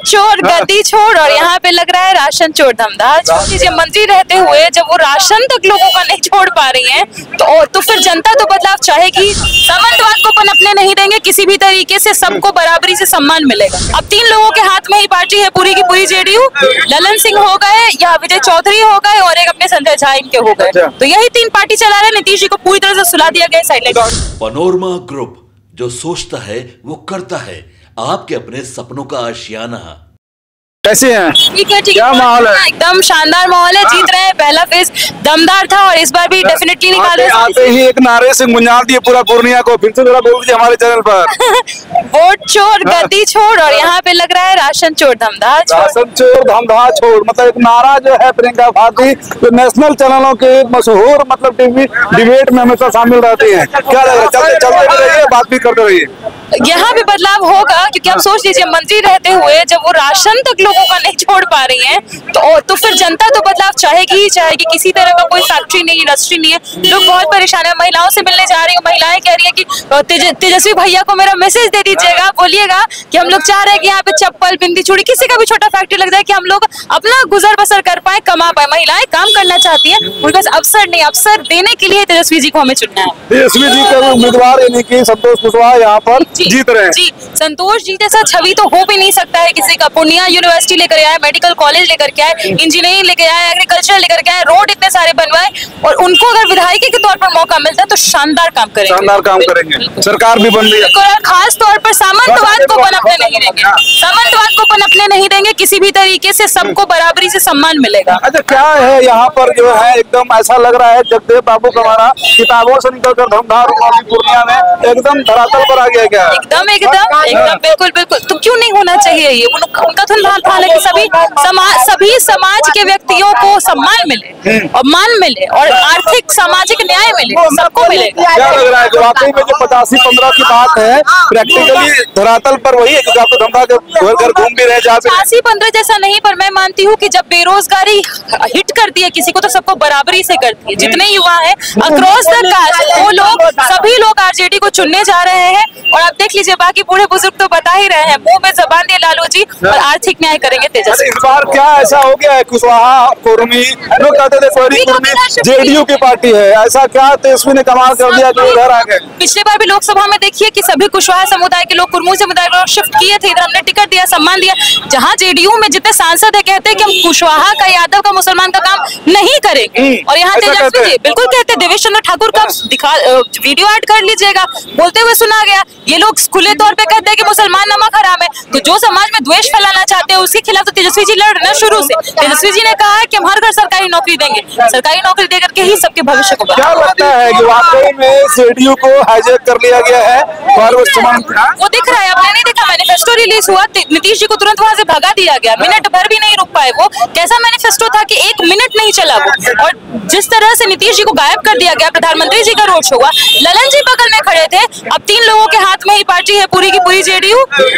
चोर गद्दी छोड़ और यहाँ पे लग रहा है राशन चोर धमधा। जो मंत्री रहते हुए जब वो राशन तक लोगों का नहीं छोड़ पा रही हैं तो फिर जनता तो बदलाव चाहेगी। सामंतवाद को पनपने नहीं देंगे, किसी भी तरीके से सबको बराबरी से सम्मान मिलेगा। अब 3 लोगों के हाथ में ही पार्टी है पूरी की पूरी जेडीयू। ललन सिंह हो गए या विजय चौधरी हो गए और एक अपने संजय झा इनके हो गए, तो यही 3 पार्टी चला रहे। नीतीश जी को पूरी तरह से सुला दिया गया साइडलाइन। पनोरमा ग्रुप, जो सोचता है वो करता है। आपके अपने सपनों का आशियाना। कैसे हैं? ठीक है, क्या माहौल है? एकदम शानदार माहौल है। जीत रहे हैं, पहला फेज दमदार था और इस बार भी डेफिनेटली निकाल रहे हैं। आते ही एक नारे से गुंजार दिए पूरा पूर्णिया को। फिर से जरा बोल दीजिए हमारे चैनल पर। वोट चोर गद्दी छोड़ और यहाँ पे लग रहा है राशन चोर धमधा। राशन चोर धमधा छोड़, मतलब एक नारा जो है प्रियंका भारती जो नेशनल चैनलों के मशहूर मतलब टीवी डिबेट में हमेशा शामिल रहती हैं। क्या लग रहा है? चलते भी रहिए, बात भी करते रहिए। यहाँ भी बदलाव होगा क्योंकि आप सोच लीजिए मंत्री रहते हुए जब वो राशन तक लोगों का नहीं छोड़ पा रही हैं तो फिर जनता तो बदलाव चाहेगी ही चाहेगी। किसी तरह का कोई फैक्ट्री नहीं, इंडस्ट्री नहीं है, लोग बहुत परेशान है। महिलाओं से मिलने जा रही हूँ, महिलाएं कह रही है कि तेजस्वी भैया को मेरा मैसेज दे दीजिएगा, बोलिएगा कि हम लोग चाह रहे हैं कि यहाँ पे चप्पल बिंदी चूड़ी किसी का भी छोटा फैक्ट्री लग जाए कि हम लोग अपना गुजर बसर कर पाए, कमा पाए। महिलाएं काम करना चाहती है, उनके पास अवसर नहीं, अवसर देने के लिए तेजस्वी जी को हमें चुनना है। तेजस्वी जी का उम्मीदवार यानी कि संतोष कुशवाहा यहाँ पर जीत रहे हैं। जी, संतोष जी जैसा छवि तो हो भी नहीं सकता है किसी का। पूर्णिया यूनिवर्सिटी लेकर आए, मेडिकल कॉलेज लेकर के आए, इंजीनियरिंग लेकर आए, एग्रीकल्चर लेकर के आए, रोड इतने सारे बनवाए और उनको अगर विधायकी के तौर पर मौका मिलता है तो शानदार काम करेंगे। शानदार काम करेंगे। सरकार भी बन रही है और खास तौर पर सामंतवाद को पनपने नहीं देंगे। सामंतवाद को पनपने नहीं देंगे, किसी भी तरीके से सबको बराबरी से सम्मान मिलेगा। अच्छा, क्या है यहाँ पर जो है एकदम ऐसा लग रहा है जगदेव बाबू का हमारा किताबों से निकलकर धमधार पूर्णिया में एकदम धरातल पर आ गया। क्या एकदम एकदम एकदम बिल्कुल बिल्कुल। तो क्यों नहीं होना चाहिए ये? उनका तो था कि सभी समाज के व्यक्तियों को सम्मान मिले और मान मिले और आर्थिक सामाजिक न्याय मिले, सबको मिले। क्या लग रहा है कि वाकई में जो 85-15 की बात है प्रैक्टिकली धरातल पर वही है? क्योंकि आप तो धमधा के घर घूम भी रहे। 85-15 जैसा नहीं, पर मैं मानती हूँ कि जब बेरोजगारी हिट करती है किसी को तो सबको बराबरी से करती है। जितने युवा है अक्रॉस द कास्ट वो लोग सभी लोग आरजेडी को चुनने जा रहे हैं और आप देख लीजिए बाकी बूढ़े बुजुर्ग तो बता ही रहे हैं, मुंह में जबान दिए लालू जी, और आर्थिक न्याय करेंगे तेजस्वी। इस बार क्या ऐसा हो गया है? कुशवाहा कुर्मी लोग कहते थे कोरी कुर्मी जेडीयू की पार्टी है, ऐसा क्या तेजस्वी ने कमाल कर दिया कि उधर आ गए? पिछले बार भी लोकसभा में देखिए कि सभी कुशवाहा समुदाय के लोग, कुर्मू समुदाय के लोग शिफ्ट किए थे इधर, हमने टिकट दिया, सम्मान दिया। जहाँ जेडीयू में जितने सांसद है कहते हैं कि हम कुशवाहा का, यादव का, मुसलमान का काम नहीं करेंगे और यहाँ तेजस्वी जी बिल्कुल कहते हैं। देवेश चंद्र ठाकुर का वीडियो ऐड कर लीजिएगा, बोलते हुए सुना गया। ये लोग खुले तौर पे कहते हैं कि मुसलमान नमक हराम है, तो जो समाज में द्वेष फैलाना चाहते हैं उसके खिलाफ तो तेजस्वी जी लड़ रहे हैं शुरू से। तेजस्वी जी ने कहा है कि हम हर घर सरकारी नौकरी देंगे, सरकारी नौकरी देकर के ही सबके भविष्य को। क्या लगता है कि वाकई में जेडीयू को हाईजैक कर लिया गया है? वो दिख रहा है, आपने नहीं देखा? मैनिफेस्टो रिलीज हुआ, नीतीश जी को तुरंत वहां से भगा दिया गया, मिनट भर भी नहीं रुक पाए। वो कैसा मैनिफेस्टो था कि 1 मिनट नहीं चला वो, और जिस तरह से नीतीश जी को गायब कर दिया गया। प्रधानमंत्री जी का रोड शो हुआ, ललन जी बगल में खड़े थे। अब 3 लोगों के हाथ में ही पार्टी है पूरी की पूरी जेडीयू।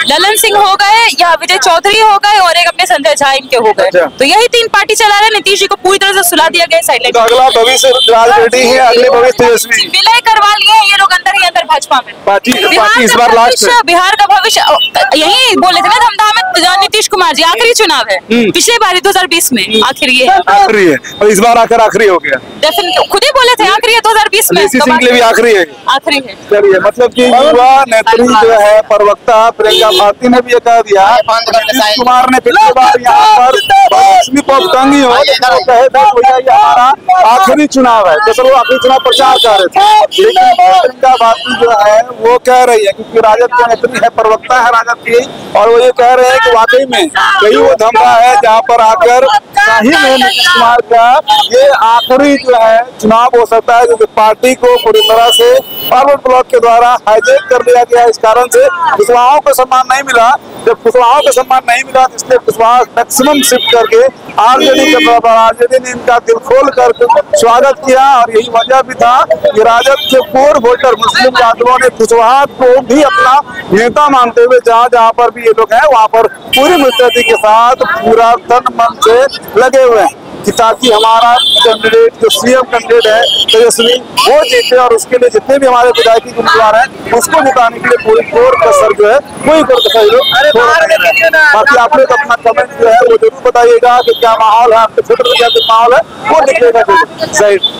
ललन सिंह हो गए या विजय चौधरी हो गए और एक अपने संजय झा इनके हो गए, तो यही 3 पार्टी चला रहे। नीतीश जी को पूरी तरह से सुला दिया गया साइडलाइन। तो अगला भविष्य राजनीति है, अगले भविष्य तेजस्वी विलय करवा लिए ये लोग अंदर ही अंदर भाजपा में। इस बार लास्ट बिहार का भविष्य यही बोले थे ना धमधा में नीतीश कुमार जी, आखिरी चुनाव है। पिछले बार 2020 में आखिर ये आखिरी है और इस बार आकर आखिरी हो गया। खुद ही बोले थे आखिरी है 2020 में, भी आखिरी है। आखिरी है। चलिए, मतलब कि युवा नेत्री जो है प्रवक्ता प्रियंका भारती ने भी ये कह दिया, नीतीश कुमार ने पिछली बार यहाँ पर तंगी हो कहे थे भैया ये हमारा आखिरी चुनाव है, जैसे वो आखिरी चुनाव प्रचार कर रहे थे। लेकिन प्रियंका भारती जो है वो कह रही है, क्योंकि राजद की नेत्री है, प्रवक्ता है राजद की, और वो ये कह रहे हैं कि वाकई में कहीं वो धमधा है जहाँ पर आकर सही में नीतीश कुमार का ये आखिरी जो है चुनाव हो सकता है, क्योंकि पार्टी को पूरी तरह से फॉरवर्ड ब्लॉक के द्वारा हाईजैक कर दिया गया। इस कारण से कुशवाहाओं को सम्मान नहीं मिला। जब कुशवाहाओं को सम्मान नहीं मिला तो इसलिए कुशवाहा मैक्सिमम शिफ्ट करके आरजेडी के बराबर, आरजेडी ने इनका दिल खोल कर स्वागत किया। और यही वजह भी था कि राजद के पूर्व वोटर मुस्लिम यादवों ने कुशवाहा को भी अपना नेता मानते हुए जहाँ पर भी ये लोग हैं वहाँ पर पूरी मुस्तैदी के साथ पूरा तन मन से लगे हुए हैं। कि ताकि हमारा कैंडिडेट जो सीएम कैंडिडेट है तेजस्वी वो जीते, और उसके लिए जितने भी हमारे विधायकी उम्मीदवार हैं उसको जिताने के लिए पूरी कोर कसर जो है वही कोर कसर लोग। बाकी आप लोग अपना कमेंट जो है वो जरूर बताइएगा कि क्या माहौल है आपके क्षेत्र में, क्या माहौल है वो लिखिएगा जरूर।